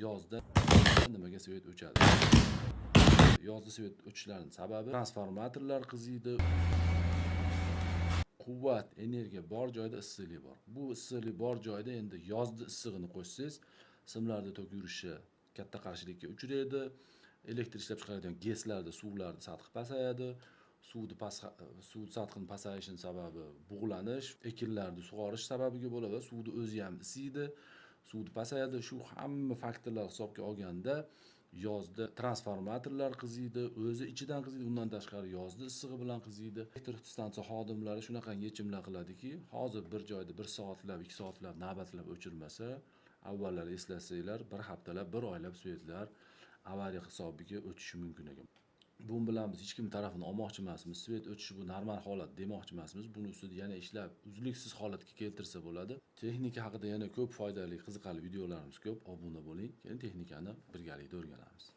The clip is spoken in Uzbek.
yozda nimaga svet o'chadi? Yozda svet o'chishlarining sababi transformatorlar qiziydi. Quvvat, energiya bor joyda issiqlik bor. Bu issiqlik bor joyda endi yozda issig'ini qo'shsangiz, simlarda tok yurishi katta qarshilikka uchraydi. Elektr ishlab chiqaradigan GESlarda suvlarning sathi pasayadi. Suv sathining pasayishining sababi bug'lanish, ekinlarni sug'orish sababiga bo'ladi va suvni o'zi ham isiydi, suvni pasayadi. Shu hamma faktorlar hisobga olganda yozda transformatorlar qiziydi, o'zi ichidan qiziydi, undan tashqari yozda issig'i bilan qiziydi. Elektr stansiya xodimlari shunaqa yechimlar qiladiki, hozir bir joyda 1 soatlab, 2 soatlab navbatlab o'chirmasa, avvallari eslasanglar, bir haftalab, bir oylab svetlar avariya hisobiga o'tishi mumkin ekan. Bu bilan biz hech kim tarafini olmoqchi emasmiz. Svet o'tishi bu normal holat demoqchi emasmiz. Buni ustida yana ishlab, uzluksiz holatga keltirsa bo'ladi. Texnika haqida yana ko'p foydali, qiziqarli videolarimiz ko'p. Obuna bo'ling. Keyin texnikani birgalikda o'rganamiz.